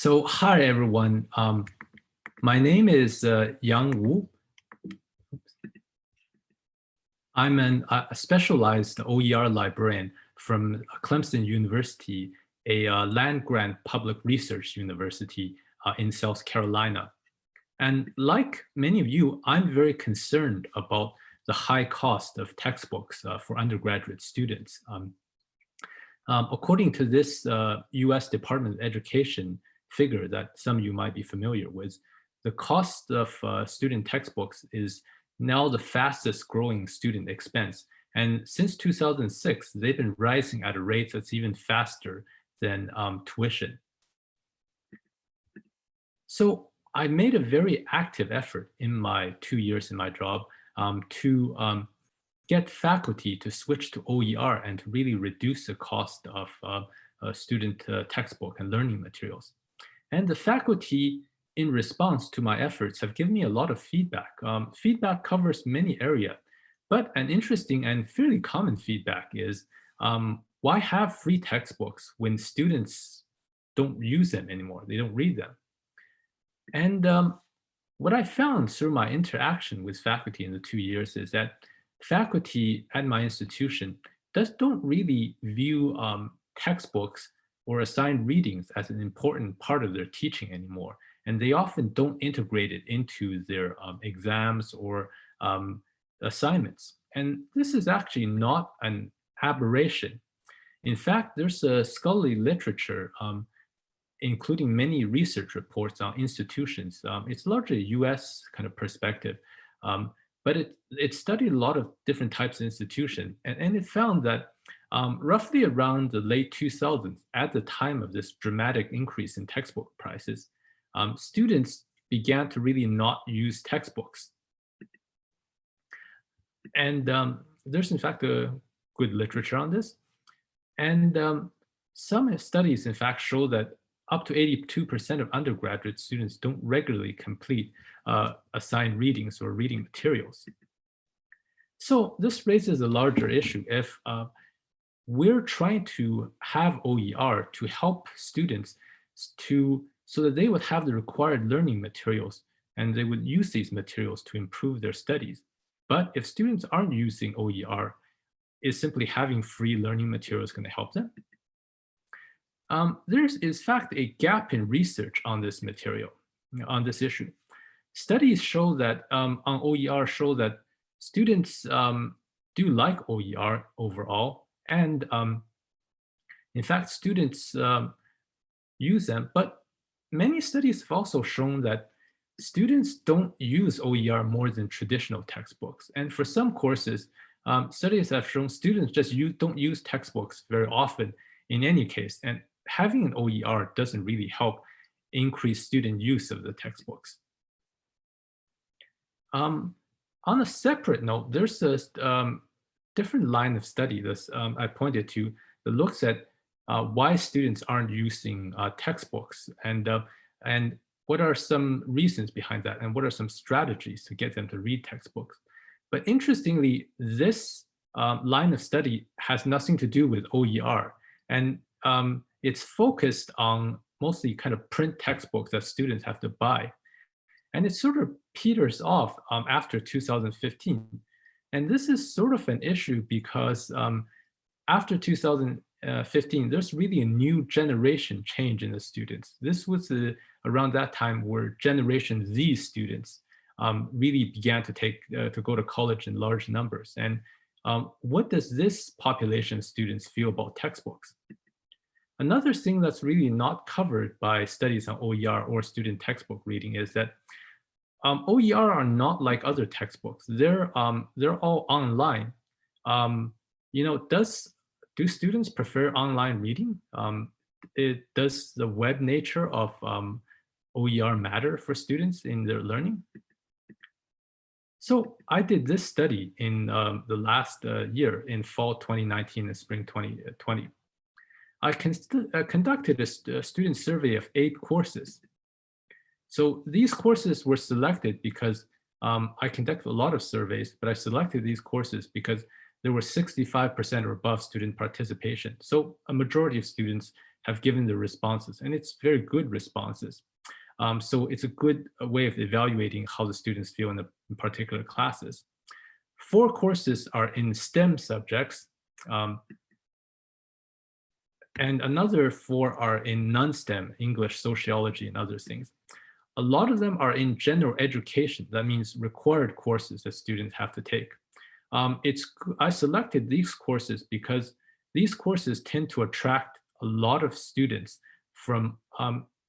So hi everyone. My name is Yang Wu. I'm a specialized OER librarian from Clemson University, a land-grant public research university in South Carolina. And like many of you, I'm very concerned about the high cost of textbooks for undergraduate students. According to this US Department of Education figure that some of you might be familiar with, the cost of student textbooks is now the fastest growing student expense. And since 2006, they've been rising at a rate that's even faster than tuition. So I made a very active effort in my 2 years in my job to get faculty to switch to OER and to really reduce the cost of student textbook and learning materials. And the faculty, in response to my efforts, have given me a lot of feedback. Feedback covers many areas, but an interesting and fairly common feedback is, why have free textbooks when students don't use them anymore? They don't read them. And what I found through my interaction with faculty in the 2 years is that faculty at my institution don't really view textbooks or assigned readings as an important part of their teaching anymore. And they often don't integrate it into their exams or assignments. And this is actually not an aberration. In fact, there's a scholarly literature including many research reports on institutions. It's largely a US kind of perspective, but it studied a lot of different types of institutions, and it found that roughly around the late 2000s, at the time of this dramatic increase in textbook prices, students began to really not use textbooks. And there's in fact a good literature on this. And some studies in fact show that up to 82% of undergraduate students don't regularly complete assigned readings or reading materials. So this raises a larger issue. If we're trying to have OER to help students so that they would have the required learning materials and they would use these materials to improve their studies. But if students aren't using OER, is simply having free learning materials going to help them? There's in fact a gap in research on this material, on this issue. Studies show that on OER show that students do like OER overall, and in fact students use them, but many studies have also shown that students don't use OER more than traditional textbooks. And for some courses, studies have shown students just don't use textbooks very often in any case. And having an OER doesn't really help increase student use of the textbooks. On a separate note, there's a different line of study that I pointed to that looks at why students aren't using textbooks and what are some reasons behind that and what are some strategies to get them to read textbooks. But interestingly, this line of study has nothing to do with OER. And it's focused on mostly kind of print textbooks that students have to buy. And it sort of peters off after 2015. And this is sort of an issue because after 2015, there's really a new generation change in the students. This was around that time where Generation Z students really began to go to college in large numbers. And what does this population of students feel about textbooks? Another thing that's really not covered by studies on OER or student textbook reading is that OER are not like other textbooks. They're all online. Do students prefer online reading? Does the web nature of OER matter for students in their learning? So I did this study in the last year, in fall 2019 and spring 2020. I conducted a student survey of 8 courses. So these courses were selected because I conducted a lot of surveys, but I selected these courses because there were 65% or above student participation. So a majority of students have given the responses, and it's very good responses. So it's a good way of evaluating how the students feel in the particular classes. 4 courses are in STEM subjects, um, and another 4 are in non-STEM, English, sociology, and other things. A lot of them are in general education. That means required courses that students have to take. I selected these courses because these courses tend to attract a lot of students from,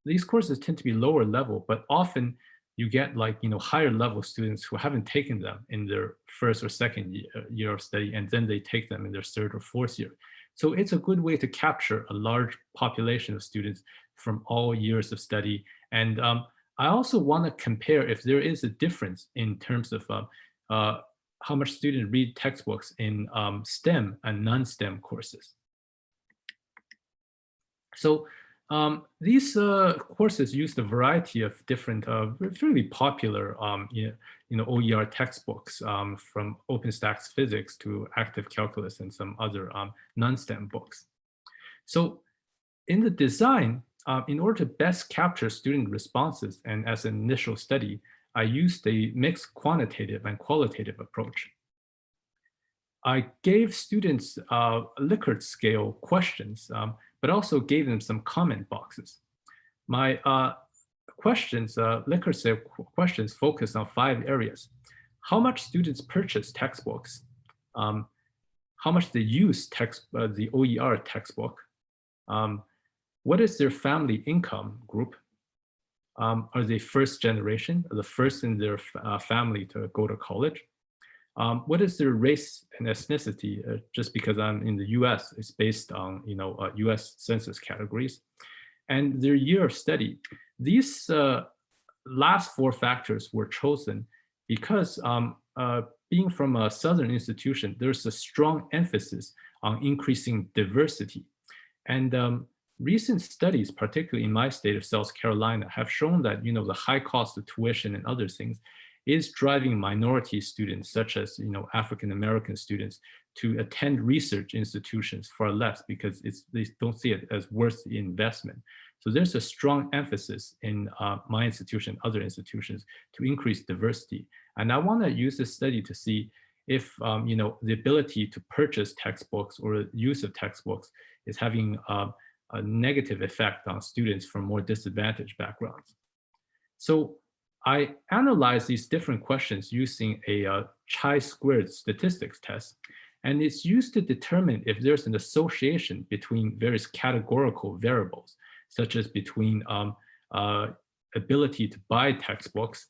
these courses tend to be lower level, but often you get like, higher level students who haven't taken them in their first or second year of study, and then they take them in their third or fourth year. So it's a good way to capture a large population of students from all years of study. And I also want to compare if there is a difference in terms of uh, how much students read textbooks in STEM and non-STEM courses. So these courses use a variety of different, fairly popular, OER textbooks, from OpenStax physics to active calculus and some other non-STEM books. So in the design, in order to best capture student responses and as an initial study, I used a mixed quantitative and qualitative approach. I gave students Likert scale questions, but also gave them some comment boxes. My questions, Likert scale questions focused on 5 areas. How much students purchase textbooks? How much they use the OER textbook? What is their family income group? Are they first generation, the first in their family to go to college? What is their race and ethnicity? Just because I'm in the US, it's based on US census categories. And their year of study. These last 4 factors were chosen because being from a Southern institution, there's a strong emphasis on increasing diversity. And recent studies, particularly in my state of South Carolina, have shown that the high cost of tuition and other things is driving minority students, such as African American students, to attend research institutions far less because they don't see it as worth the investment. So there's a strong emphasis in my institution, other institutions, to increase diversity. And I want to use this study to see if the ability to purchase textbooks or the use of textbooks is having a negative effect on students from more disadvantaged backgrounds. So I analyzed these different questions using a chi-squared statistics test, and it's used to determine if there's an association between various categorical variables, such as between ability to buy textbooks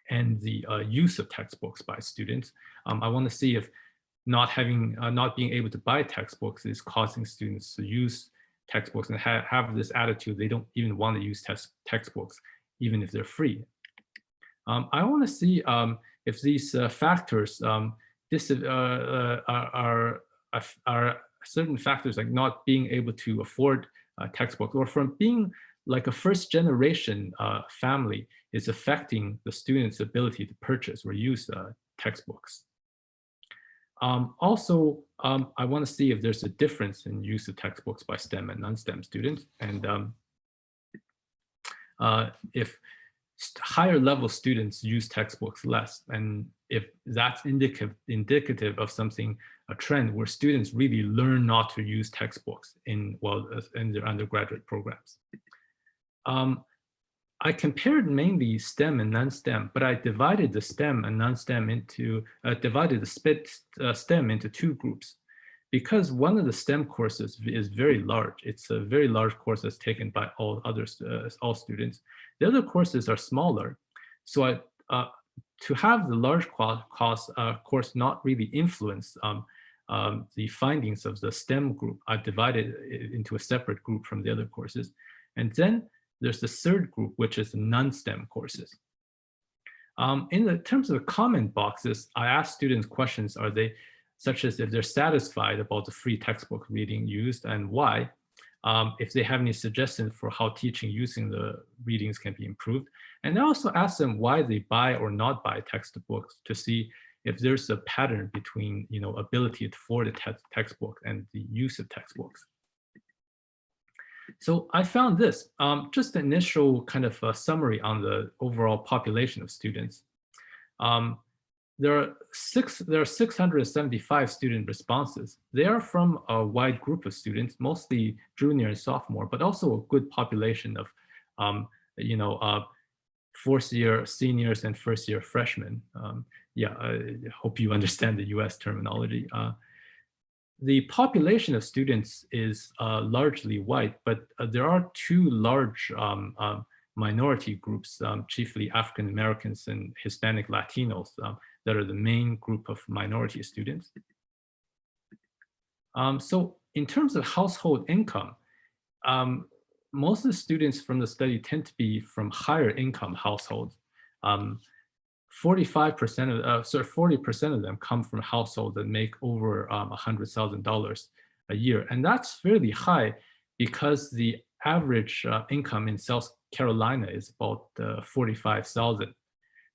and the use of textbooks by students. I want to see if not being able to buy textbooks is causing students to use textbooks and have this attitude they don't even want to use textbooks, even if they're free. I want to see if these factors are certain factors like not being able to afford textbooks, or from being like a first generation family is affecting the student's ability to purchase or use textbooks. Also, I want to see if there's a difference in use of textbooks by STEM and non-STEM students, and if higher level students use textbooks less, and if that's indicative of something, a trend where students really learn not to use textbooks in their undergraduate programs. I compared mainly STEM and non-STEM, but I divided the STEM and non-STEM into, STEM into 2 groups. Because one of the STEM courses is very large, it's a very large course that's taken by all students. The other courses are smaller. So to have the large course not really influence the findings of the STEM group, I've divided it into a separate group from the other courses. And then there's the 3rd group, which is the non-STEM courses. In the terms of the comment boxes, I asked students questions, such as if they're satisfied about the free textbook reading used and why, if they have any suggestions for how teaching using the readings can be improved. And I also asked them why they buy or not buy textbooks to see if there's a pattern between ability to afford a textbook and the use of textbooks. So I found this, just the initial kind of summary on the overall population of students. Um, there are 675 student responses. They are from a wide group of students, mostly junior and sophomore, but also a good population of, um, you know, fourth year seniors and first year freshmen. Yeah, I hope you understand the US terminology. The population of students is largely white, but there are two large minority groups, chiefly African Americans and Hispanic Latinos, that are the main group of minority students. So in terms of household income, um, most of the students from the study tend to be from higher income households. Um, 45% of, 40% of them come from households that make over $100,000 a year. And that's fairly high because the average income in South Carolina is about 45,000.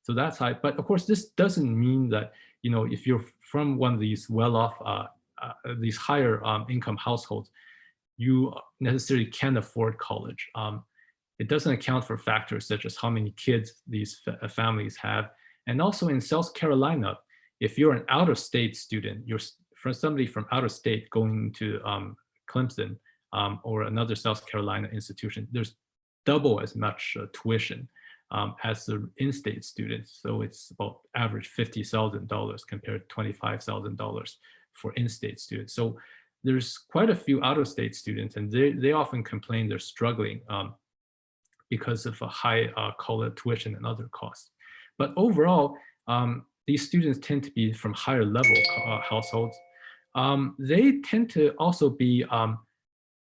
So that's high. But of course, this doesn't mean that, if you're from one of these well-off, these higher income households, you necessarily can afford college. It doesn't account for factors such as how many kids these families have. And also in South Carolina, if you're an out-of-state student, you're from somebody from out of state going to Clemson or another South Carolina institution, there's double as much tuition as the in-state students. So it's about average $50,000 compared to $25,000 for in-state students. So there's quite a few out-of-state students, and they often complain they're struggling because of a high college tuition and other costs. But overall, these students tend to be from higher level households. They tend to also be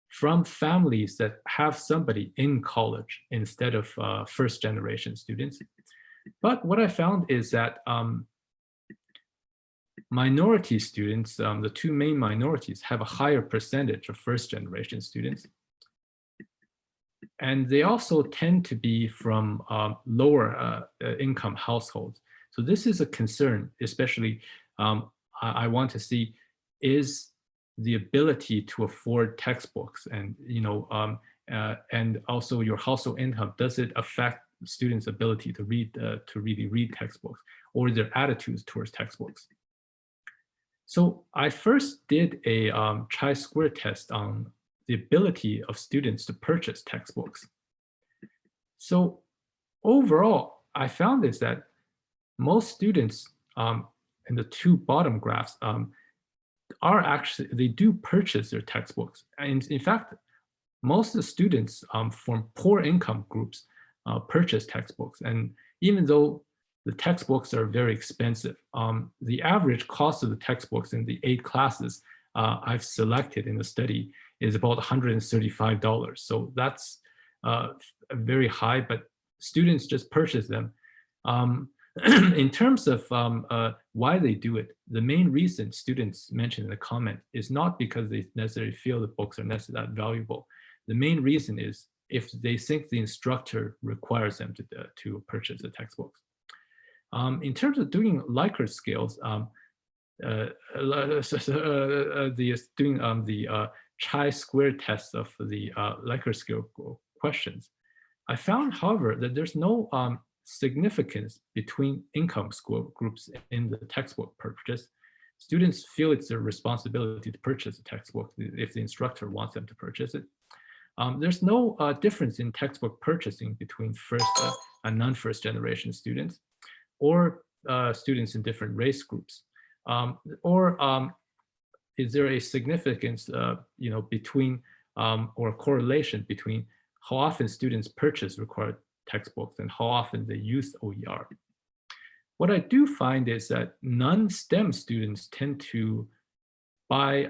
from families that have somebody in college instead of first generation students. But what I found is that minority students, the two main minorities, have a higher percentage of first generation students. And they also tend to be from lower income households. So this is a concern, especially I want to see is the ability to afford textbooks and, and also your household income, does it affect students' ability to really read textbooks or their attitudes towards textbooks? So I first did a chi-square test on the ability of students to purchase textbooks. So overall, I found is that most students in the two bottom graphs they do purchase their textbooks. And in fact, most of the students from poor income groups purchase textbooks. And even though the textbooks are very expensive, the average cost of the textbooks in the 8 classes I've selected in the study is about $135. So that's very high, but students just purchase them. In terms of why they do it, the main reason students mentioned in the comment is not because they necessarily feel the books are necessarily that valuable. The main reason is if they think the instructor requires them to purchase the textbooks. In terms of doing Likert scales, doing the chi-square test of the Likert scale questions, I found, however, that there's no significance between income groups in the textbook purchase. Students feel it's their responsibility to purchase a textbook if the instructor wants them to purchase it. There's no difference in textbook purchasing between first and non-first generation students or students in different race groups. Is there a significance, between or a correlation between how often students purchase required textbooks and how often they use OER? What I do find is that non-STEM students tend to buy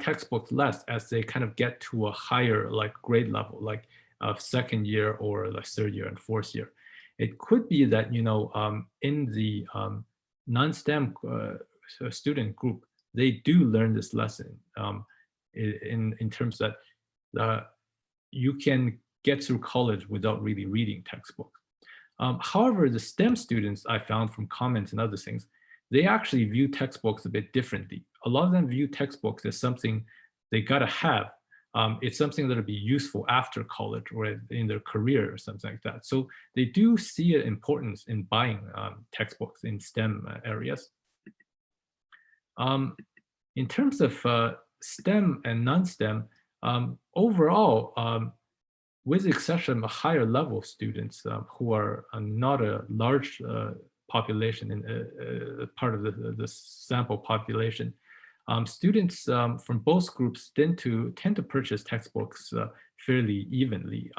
textbooks less as they kind of get to a higher grade level, like second year or like third year and fourth year. It could be that in the non-STEM student group, they do learn this lesson in terms that you can get through college without really reading textbooks. However, the STEM students I found from comments and other things, they actually view textbooks a bit differently. A lot of them view textbooks as something they gotta have. It's something that'll be useful after college or in their career or something like that. So they do see an importance in buying textbooks in STEM areas. In terms of STEM and non-STEM, overall, with the exception of higher level students who are not a large population in part of the sample population, students from both groups tend to purchase textbooks fairly evenly.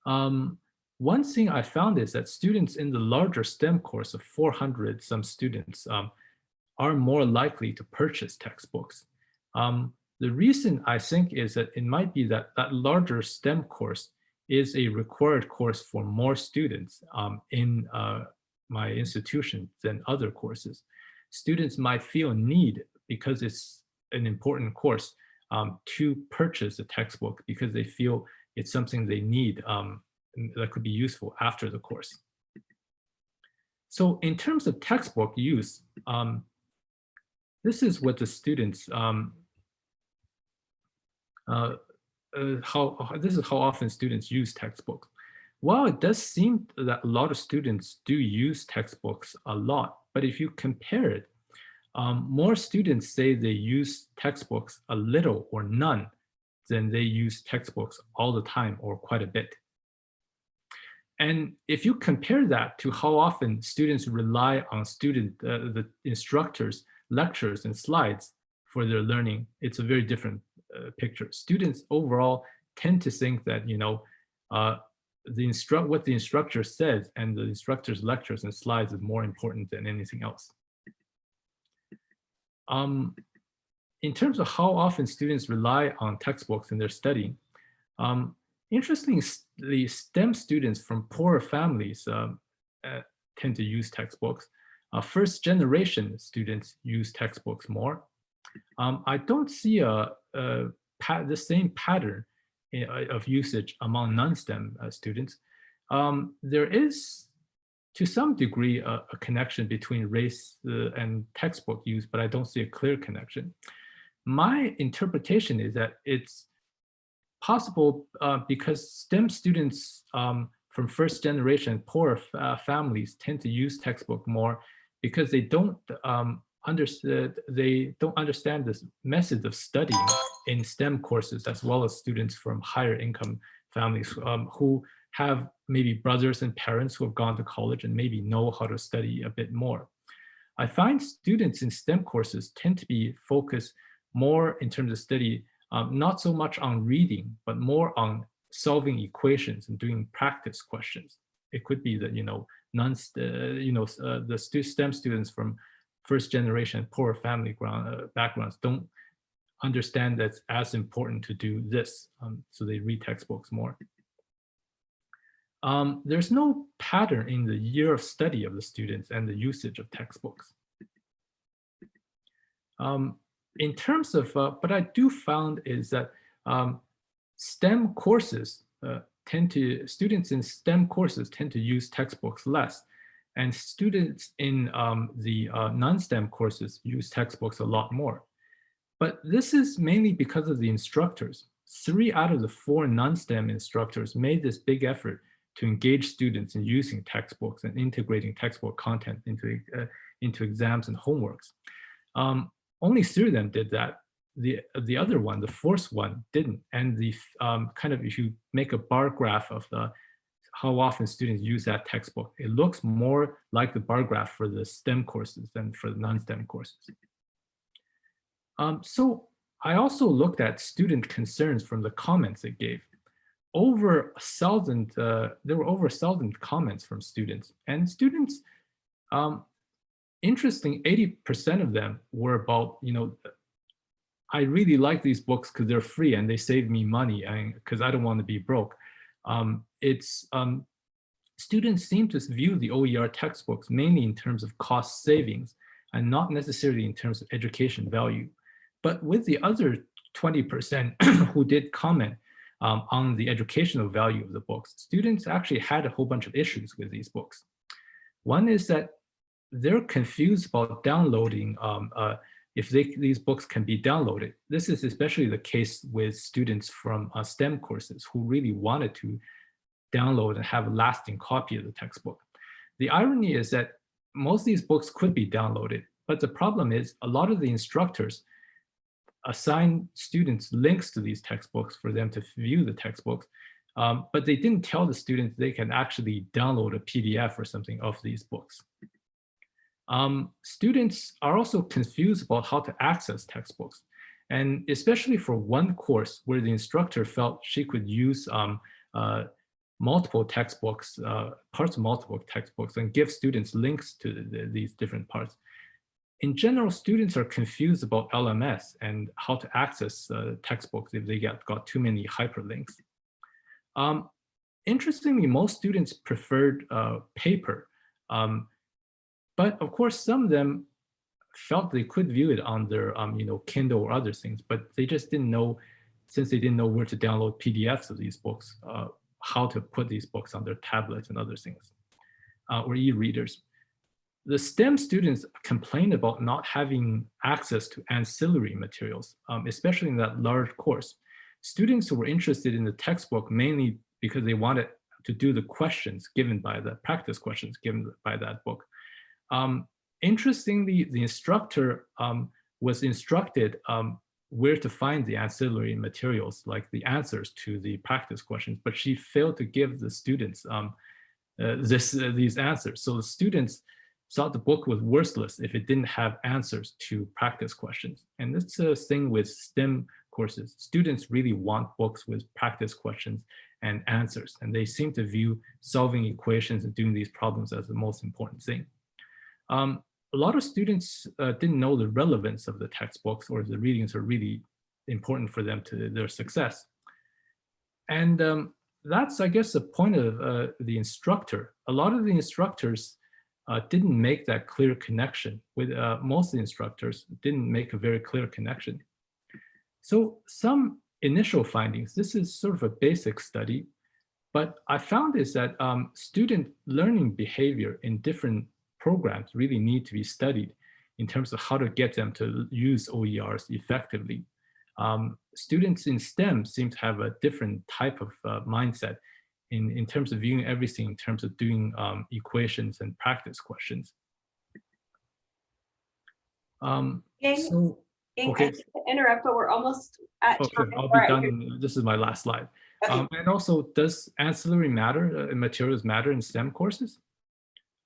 One thing I found is that students in the larger STEM course of 400 some students are more likely to purchase textbooks. The reason I think is that it might be that that larger STEM course is a required course for more students in my institution than other courses. Students might feel a need because it's an important course to purchase a textbook because they feel it's something they need that could be useful after the course. So in terms of textbook use, this is what the students, this is how often students use textbooks. While it does seem that a lot of students do use textbooks a lot, but if you compare it, more students say they use textbooks a little or none than they use textbooks all the time or quite a bit. And if you compare that to how often students rely on the instructors' lectures and slides for their learning, it's a very different picture. Students overall tend to think that what the instructor says and the instructor's lectures and slides is more important than anything else. In terms of how often students rely on textbooks in their studying, interestingly, STEM students from poorer families tend to use textbooks. First generation students use textbooks more. I don't see the same pattern of usage among non-STEM students. There is, to some degree, a connection between race and textbook use, but I don't see a clear connection. My interpretation is that it's possible because STEM students from first generation poorer families tend to use textbook more because they don't understand this method of studying in STEM courses, as well as students from higher income families who have maybe brothers and parents who have gone to college and maybe know how to study a bit more. I find students in STEM courses tend to be focused more in terms of study, not so much on reading, but more on solving equations and doing practice questions. It could be that the STEM students from first generation poor family backgrounds don't understand that it's as important to do this, so they read textbooks more. There's no pattern in the year of study of the students and the usage of textbooks. In terms of, what I do found is that STEM courses students in STEM courses tend to use textbooks less, and students in the non-STEM courses use textbooks a lot more. But this is mainly because of the instructors. 3 out of the 4 non-STEM instructors made this big effort to engage students in using textbooks and integrating textbook content into exams and homeworks. Only 3 of them did that. The other one, the 4th one, didn't. And the if you make a bar graph of how often students use that textbook, it looks more like the bar graph for the STEM courses than for the non-STEM courses. So I also looked at student concerns from the comments they gave. There were over 1,000 comments from students, and students, interesting, 80% of them were about, I really like these books because they're free and they save me money because I don't want to be broke. Students seem to view the OER textbooks mainly in terms of cost savings and not necessarily in terms of education value. But with the other 20% who did comment on the educational value of the books, students actually had a whole bunch of issues with these books. One is that they're confused about downloading if these books can be downloaded. This is especially the case with students from STEM courses who really wanted to download and have a lasting copy of the textbook. The irony is that most of these books could be downloaded, but the problem is a lot of the instructors assign students links to these textbooks for them to view the textbooks, but they didn't tell the students they can actually download a PDF or something of these books. Students are also confused about how to access textbooks, and especially for one course where the instructor felt she could use multiple textbooks, parts of multiple textbooks, and give students links to these different parts. In general, students are confused about LMS and how to access textbooks if they got too many hyperlinks. Interestingly, most students preferred paper, but of course, some of them felt they could view it on their Kindle or other things, but they just didn't know, since they didn't know where to download PDFs of these books, how to put these books on their tablets and other things, or e-readers. The STEM students complained about not having access to ancillary materials, especially in that large course. Students who were interested in the textbook mainly because they wanted to do the questions given by the practice questions given by that book. Interestingly, the instructor was instructed where to find the ancillary materials, like the answers to the practice questions, but she failed to give the students these answers. So the students thought the book was worthless if it didn't have answers to practice questions. And that's a thing with STEM courses. Students really want books with practice questions and answers, and they seem to view solving equations and doing these problems as the most important thing. A lot of students didn't know the relevance of the textbooks, or the readings are really important for them to their success. And that's, I guess, the point of the instructor. A lot of the instructors didn't make that clear connection. With most of the instructors didn't make a very clear connection. So some initial findings, this is sort of a basic study, but I found is that student learning behavior in different programs really need to be studied in terms of how to get them to use OERs effectively. Students in STEM seem to have a different type of mindset in terms of viewing everything in terms of doing equations and practice questions. So, okay. I hate to interrupt, but we're almost at time. Okay, I'll be done. This is my last slide. Okay. And also, does ancillary materials matter in STEM courses?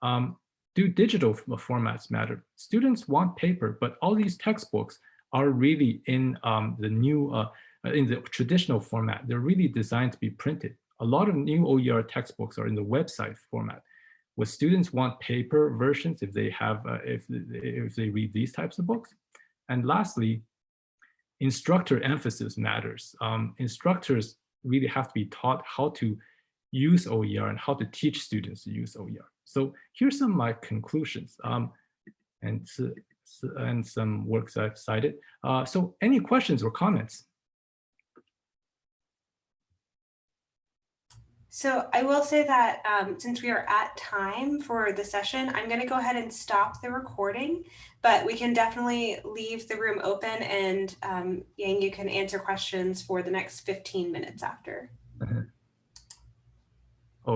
Do digital formats matter? Students want paper, but all these textbooks are really in the new, in the traditional format. They're really designed to be printed. A lot of new OER textbooks are in the website format. Would students want paper versions if they have, if they read these types of books? And lastly, instructor emphasis matters. Instructors really have to be taught how to use OER and how to teach students to use OER. So here's some of my conclusions and some works I've cited. So any questions or comments? So I will say that since we are at time for the session, I'm going to go ahead and stop the recording, but we can definitely leave the room open, and Yang, you can answer questions for the next 15 minutes after.